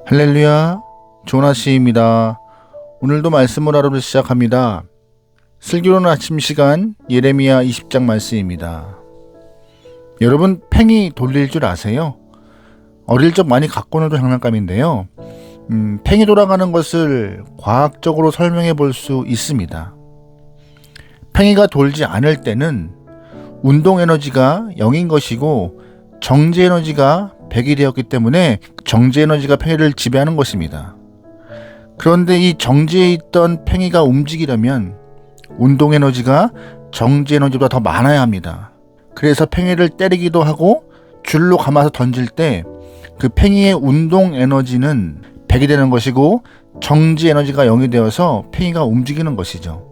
할렐루야, 조나씨입니다. 오늘도 말씀을 하루를 시작합니다. 슬기로운 아침 시간 예레미야 20장 말씀입니다. 여러분, 팽이 돌릴 줄 아세요? 어릴 적 많이 갖고 놀던 장난감인데요. 팽이 돌아가는 것을 과학적으로 설명해 볼 수 있습니다. 팽이가 돌지 않을 때는 운동 에너지가 0인 것이고 정지 에너지가 100이 되었기 때문에 정지 에너지가 팽이를 지배하는 것입니다. 그런데 이 정지에 있던 팽이가 움직이려면 운동 에너지가 정지 에너지보다 더 많아야 합니다. 그래서 팽이를 때리기도 하고 줄로 감아서 던질 때 그 팽이의 운동 에너지는 100이 되는 것이고 정지 에너지가 0이 되어서 팽이가 움직이는 것이죠.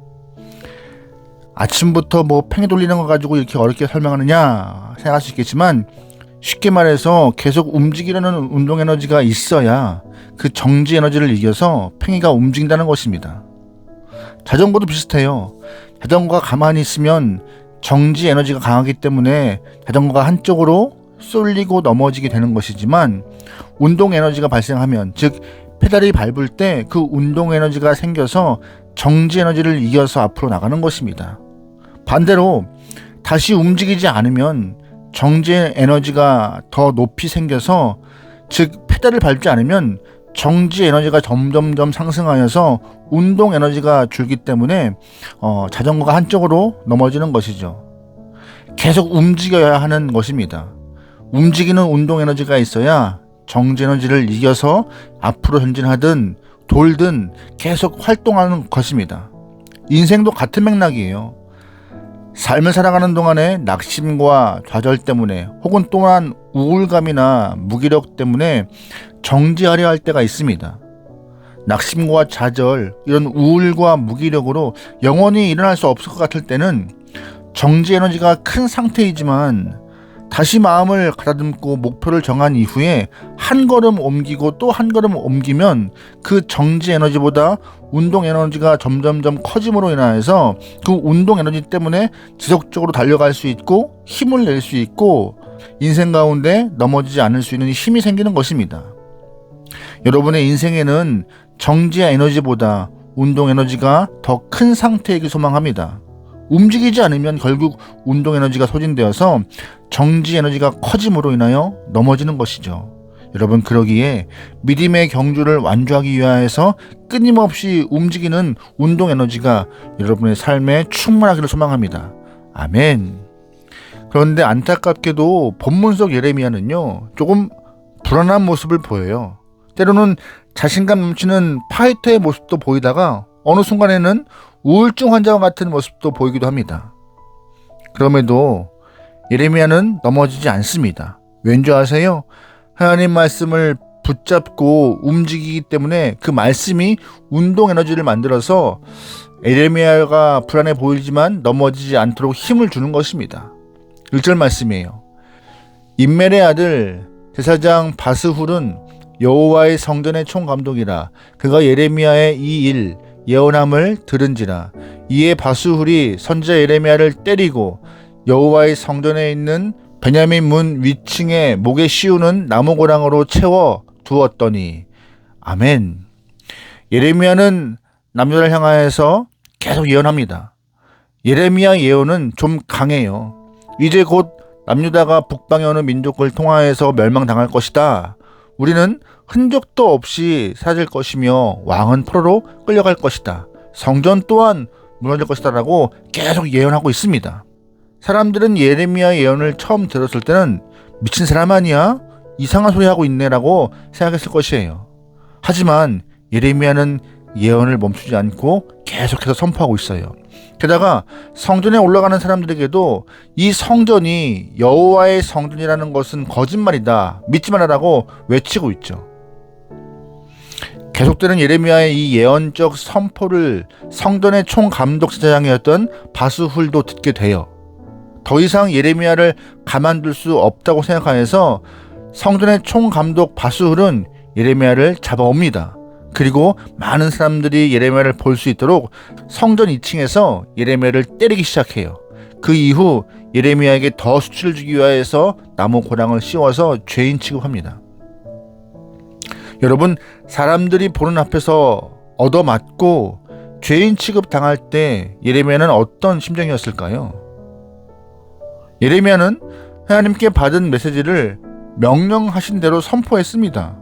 아침부터 팽이 돌리는 거 가지고 이렇게 어렵게 설명하느냐 생각할 수 있겠지만, 쉽게 말해서 계속 움직이려는 운동 에너지가 있어야 그 정지 에너지를 이겨서 팽이가 움직인다는 것입니다. 자전거도 비슷해요. 자전거가 가만히 있으면 정지 에너지가 강하기 때문에 자전거가 한쪽으로 쏠리고 넘어지게 되는 것이지만, 운동 에너지가 발생하면, 즉 페달이 밟을 때 그 운동 에너지가 생겨서 정지 에너지를 이겨서 앞으로 나가는 것입니다. 반대로 다시 움직이지 않으면 정지 에너지가 더 높이 생겨서, 즉 페달을 밟지 않으면 정지 에너지가 점점점 상승하여서 운동 에너지가 줄기 때문에 자전거가 한쪽으로 넘어지는 것이죠. 계속 움직여야 하는 것입니다. 움직이는 운동 에너지가 있어야 정지 에너지를 이겨서 앞으로 전진하든 돌든 계속 활동하는 것입니다. 인생도 같은 맥락이에요. 삶을 살아가는 동안에 낙심과 좌절 때문에, 혹은 또한 우울감이나 무기력 때문에 정지하려 할 때가 있습니다. 낙심과 좌절, 이런 우울과 무기력으로 영원히 일어날 수 없을 것 같을 때는 정지 에너지가 큰 상태이지만, 다시 마음을 가다듬고 목표를 정한 이후에 한 걸음 옮기고 또 한 걸음 옮기면 그 정지 에너지보다 운동 에너지가 점점점 커짐으로 인하여서 그 운동 에너지 때문에 지속적으로 달려갈 수 있고 힘을 낼 수 있고 인생 가운데 넘어지지 않을 수 있는 힘이 생기는 것입니다. 여러분의 인생에는 정지의 에너지보다 운동 에너지가 더 큰 상태이길 소망합니다. 움직이지 않으면 결국 운동 에너지가 소진되어서 정지 에너지가 커짐으로 인하여 넘어지는 것이죠. 여러분, 그러기에 믿음의 경주를 완주하기 위하여서 끊임없이 움직이는 운동 에너지가 여러분의 삶에 충만하기를 소망합니다. 아멘. 그런데 안타깝게도 본문 속 예레미야는요, 조금 불안한 모습을 보여요. 때로는 자신감 넘치는 파이터의 모습도 보이다가 어느 순간에는 우울증 환자와 같은 모습도 보이기도 합니다. 그럼에도 예레미야는 넘어지지 않습니다. 왠지 아세요? 하나님 말씀을 붙잡고 움직이기 때문에 그 말씀이 운동 에너지를 만들어서 예레미야가 불안해 보이지만 넘어지지 않도록 힘을 주는 것입니다. 1절 말씀이에요. 임멜의 아들 제사장 바스훌은 여호와의 성전의 총감독이라. 그가 예레미야의 이 일 예언함을 들은지라. 이에 바스훌이 선지자 예레미야를 때리고 여호와의 성전에 있는 베냐민 문 위층에 목에 씌우는 나무고랑으로 채워 두었더니. 아멘. 예레미야는 남유다를 향하여서 계속 예언합니다. 예레미야 예언은 좀 강해요. 이제 곧 남유다가 북방에 오는 민족을 통하여서 멸망당할 것이다. 우리는 흔적도 없이 사라질 것이며 왕은 포로로 끌려갈 것이다. 성전 또한 무너질 것이다 라고 계속 예언하고 있습니다. 사람들은 예레미야 예언을 처음 들었을 때는 미친 사람 아니야? 이상한 소리 하고 있네 라고 생각했을 것이에요. 하지만 예레미야는 예언을 멈추지 않고 계속해서 선포하고 있어요. 게다가 성전에 올라가는 사람들에게도 이 성전이 여호와의 성전이라는 것은 거짓말이다, 믿지 말라라고 외치고 있죠. 계속되는 예레미야의 이 예언적 선포를 성전의 총감독 제사장이었던 바스훌도 듣게 돼요. 더 이상 예레미야를 가만둘 수 없다고 생각하여서 성전의 총감독 바스훌은 예레미야를 잡아옵니다. 그리고 많은 사람들이 예레미야를 볼 수 있도록 성전 2층에서 예레미야를 때리기 시작해요. 그 이후 예레미야에게 더 수치를 주기 위해서 나무 고랑을 씌워서 죄인 취급합니다. 여러분, 사람들이 보는 앞에서 얻어맞고 죄인 취급 당할 때 예레미야는 어떤 심정이었을까요? 예레미야는 하나님께 받은 메시지를 명령하신 대로 선포했습니다.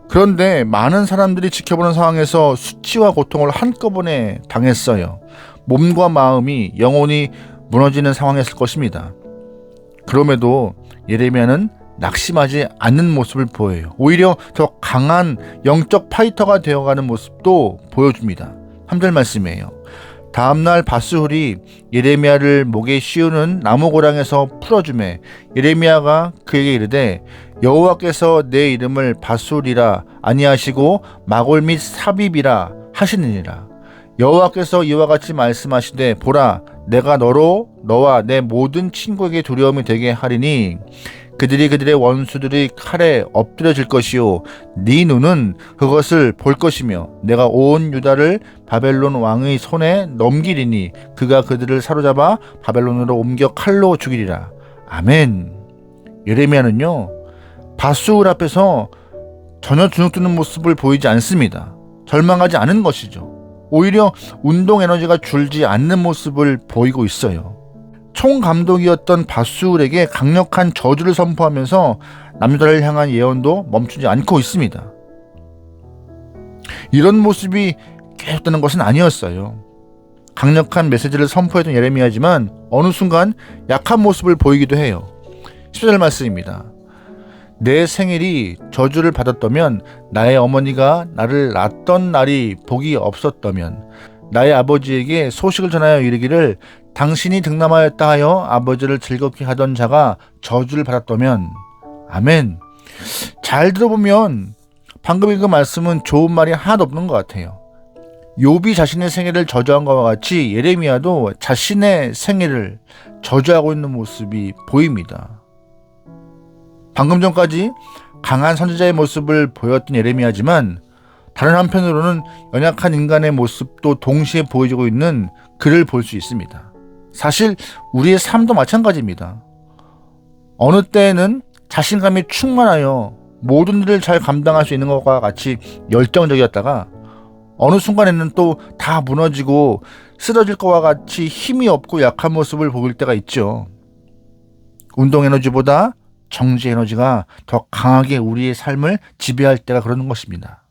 그런데 많은 사람들이 지켜보는 상황에서 수치와 고통을 한꺼번에 당했어요. 몸과 마음이 영혼이 무너지는 상황이었을 것입니다. 그럼에도 예레미야는 낙심하지 않는 모습을 보여요. 오히려 더 강한 영적 파이터가 되어가는 모습도 보여줍니다. 3절 말씀이에요. 다음날 바스훌이 예레미야를 목에 씌우는 나무고랑에서 풀어주매 예레미야가 그에게 이르되 여호와께서 내 이름을 바스훌이라 아니하시고 마골 및 삽입이라 하시느니라. 여호와께서 이와 같이 말씀하시되 보라 내가 너로 너와 내 모든 친구에게 두려움이 되게 하리니 그들의 원수들이 칼에 엎드려질 것이요 네 눈은 그것을 볼 것이며 내가 온 유다를 바벨론 왕의 손에 넘기리니 그가 그들을 사로잡아 바벨론으로 옮겨 칼로 죽이리라. 아멘. 예레미야는요 바스울 앞에서 전혀 주눅드는 모습을 보이지 않습니다. 절망하지 않은 것이죠. 오히려 운동 에너지가 줄지 않는 모습을 보이고 있어요. 총감독이었던 바스울에게 강력한 저주를 선포하면서 남유다를 향한 예언도 멈추지 않고 있습니다. 이런 모습이 계속되는 것은 아니었어요. 강력한 메시지를 선포했던 예레미야지만 어느 순간 약한 모습을 보이기도 해요. 14절 말씀입니다. 내 생일이 저주를 받았다면 나의 어머니가 나를 낳았던 날이 복이 없었다면 나의 아버지에게 소식을 전하여 이르기를 당신이 득남하였다 하여 아버지를 즐겁게 하던 자가 저주를 받았다면. 아멘. 잘 들어보면 방금 읽은 말씀은 좋은 말이 하나도 없는 것 같아요. 욥이 자신의 생애를 저주한 것과 같이 예레미야도 자신의 생애를 저주하고 있는 모습이 보입니다. 방금 전까지 강한 선지자의 모습을 보였던 예레미야지만 다른 한편으로는 연약한 인간의 모습도 동시에 보여주고 있는 그를 볼 수 있습니다. 사실 우리의 삶도 마찬가지입니다. 어느 때에는 자신감이 충만하여 모든 일을 잘 감당할 수 있는 것과 같이 열정적이었다가 어느 순간에는 또 다 무너지고 쓰러질 것과 같이 힘이 없고 약한 모습을 보일 때가 있죠. 운동 에너지보다 정지 에너지가 더 강하게 우리의 삶을 지배할 때가 그러는 것입니다.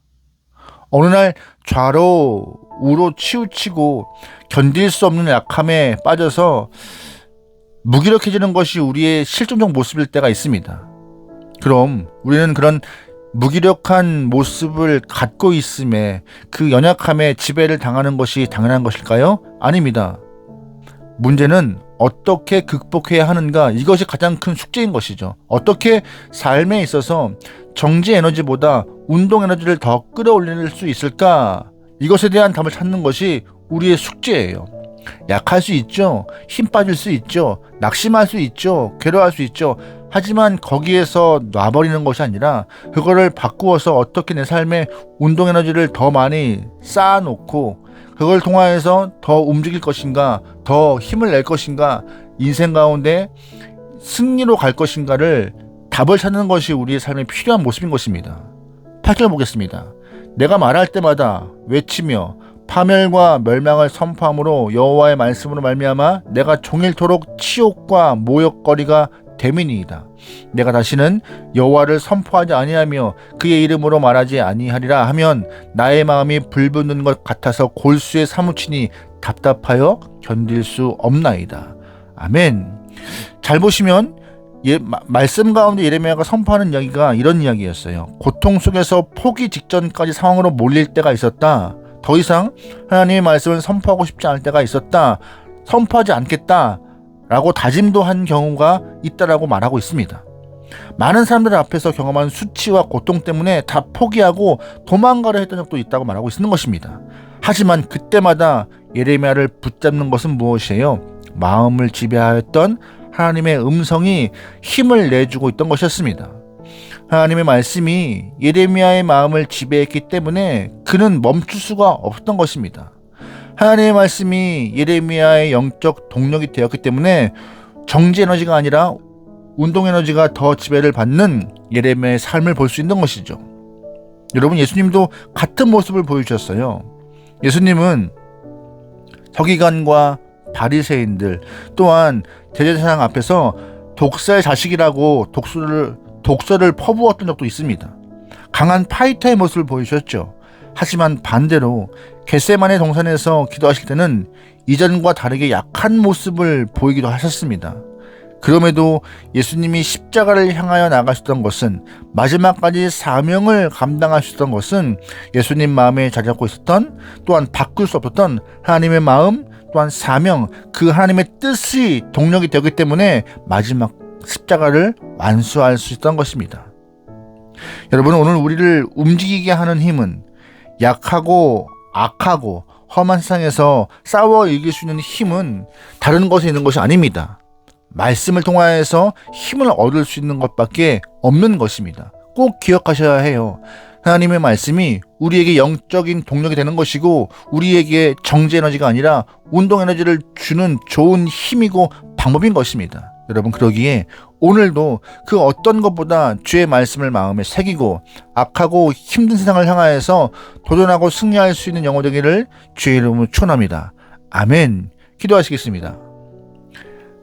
어느 날 좌로 우로 치우치고 견딜 수 없는 약함에 빠져서 무기력해지는 것이 우리의 실존적 모습일 때가 있습니다. 그럼 우리는 그런 무기력한 모습을 갖고 있음에 그 연약함에 지배를 당하는 것이 당연한 것일까요? 아닙니다. 문제는 어떻게 극복해야 하는가, 이것이 가장 큰 숙제인 것이죠. 어떻게 삶에 있어서 정지 에너지보다 운동 에너지를 더 끌어올릴 수 있을까? 이것에 대한 답을 찾는 것이 우리의 숙제예요. 약할 수 있죠. 힘 빠질 수 있죠. 낙심할 수 있죠. 괴로워할 수 있죠. 하지만 거기에서 놔버리는 것이 아니라 그거를 바꾸어서 어떻게 내 삶에 운동 에너지를 더 많이 쌓아놓고 그걸 통하여서 더 움직일 것인가, 더 힘을 낼 것인가, 인생 가운데 승리로 갈 것인가를 답을 찾는 것이 우리의 삶에 필요한 모습인 것입니다. 8절 보겠습니다. 내가 말할 때마다 외치며 파멸과 멸망을 선포함으로 여호와의 말씀으로 말미암아 내가 종일토록 치욕과 모욕거리가 됨이니이다. 내가 다시는 여호와를 선포하지 아니하며 그의 이름으로 말하지 아니하리라 하면 나의 마음이 불붙는 것 같아서 골수에 사무치니 답답하여 견딜 수 없나이다. 아멘. 잘 보시면 말씀 가운데 예레미야가 선포하는 이야기가 이런 이야기였어요. 고통 속에서 포기 직전까지 상황으로 몰릴 때가 있었다. 더 이상 하나님의 말씀을 선포하고 싶지 않을 때가 있었다. 선포하지 않겠다 라고 다짐도 한 경우가 있다라고 말하고 있습니다. 많은 사람들 앞에서 경험한 수치와 고통 때문에 다 포기하고 도망가려 했던 적도 있다고 말하고 있는 것입니다. 하지만 그때마다 예레미야를 붙잡는 것은 무엇이에요? 마음을 지배하였던 하나님의 음성이 힘을 내주고 있던 것이었습니다. 하나님의 말씀이 예레미야의 마음을 지배했기 때문에 그는 멈출 수가 없었던 것입니다. 하나님의 말씀이 예레미야의 영적 동력이 되었기 때문에 정지 에너지가 아니라 운동 에너지가 더 지배를 받는 예레미야의 삶을 볼 수 있는 것이죠. 여러분, 예수님도 같은 모습을 보여주셨어요. 예수님은 서기관과 바리새인들 또한 대제사장 앞에서 독사의 자식이라고 독설을 퍼부었던 적도 있습니다. 강한 파이터의 모습을 보여주셨죠. 하지만 반대로 겟세마네 동산에서 기도하실 때는 이전과 다르게 약한 모습을 보이기도 하셨습니다. 그럼에도 예수님이 십자가를 향하여 나가셨던 것은, 마지막까지 사명을 감당하셨던 것은 예수님 마음에 자리 잡고 있었던, 또한 바꿀 수 없었던 하나님의 마음, 또한 사명, 그 하나님의 뜻이 동력이 되기 때문에 마지막 십자가를 완수할 수 있었던 것입니다. 여러분, 오늘 우리를 움직이게 하는 힘은 약하고 악하고 험한 세상에서 싸워 이길 수 있는 힘은 다른 것에 있는 것이 아닙니다. 말씀을 통하여서 힘을 얻을 수 있는 것밖에 없는 것입니다. 꼭 기억하셔야 해요. 하나님의 말씀이 우리에게 영적인 동력이 되는 것이고, 우리에게 정제 에너지가 아니라 운동 에너지를 주는 좋은 힘이고 방법인 것입니다. 여러분, 그러기에 오늘도 그 어떤 것보다 주의 말씀을 마음에 새기고 악하고 힘든 세상을 향하여서 도전하고 승리할 수 있는 영혼 되기를 주의 이름으로 축원합니다. 아멘. 기도하시겠습니다.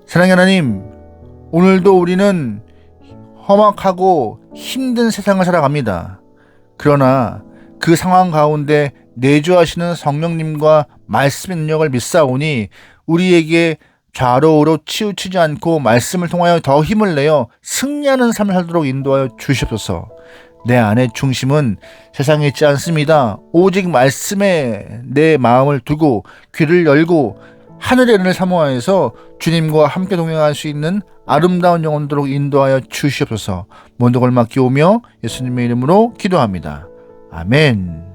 사랑의 하나님, 오늘도 우리는 험악하고 힘든 세상을 살아갑니다. 그러나 그 상황 가운데 내주하시는 성령님과 말씀의 능력을 믿사오니 우리에게 좌로우로 치우치지 않고 말씀을 통하여 더 힘을 내어 승리하는 삶을 살도록 인도하여 주시옵소서. 내 안의 중심은 세상에 있지 않습니다. 오직 말씀에 내 마음을 두고 귀를 열고 하늘의 은혜를 사모하여서 주님과 함께 동행할 수 있는 아름다운 영혼도록 인도하여 주시옵소서. 모든 맡기오며 예수님의 이름으로 기도합니다. 아멘.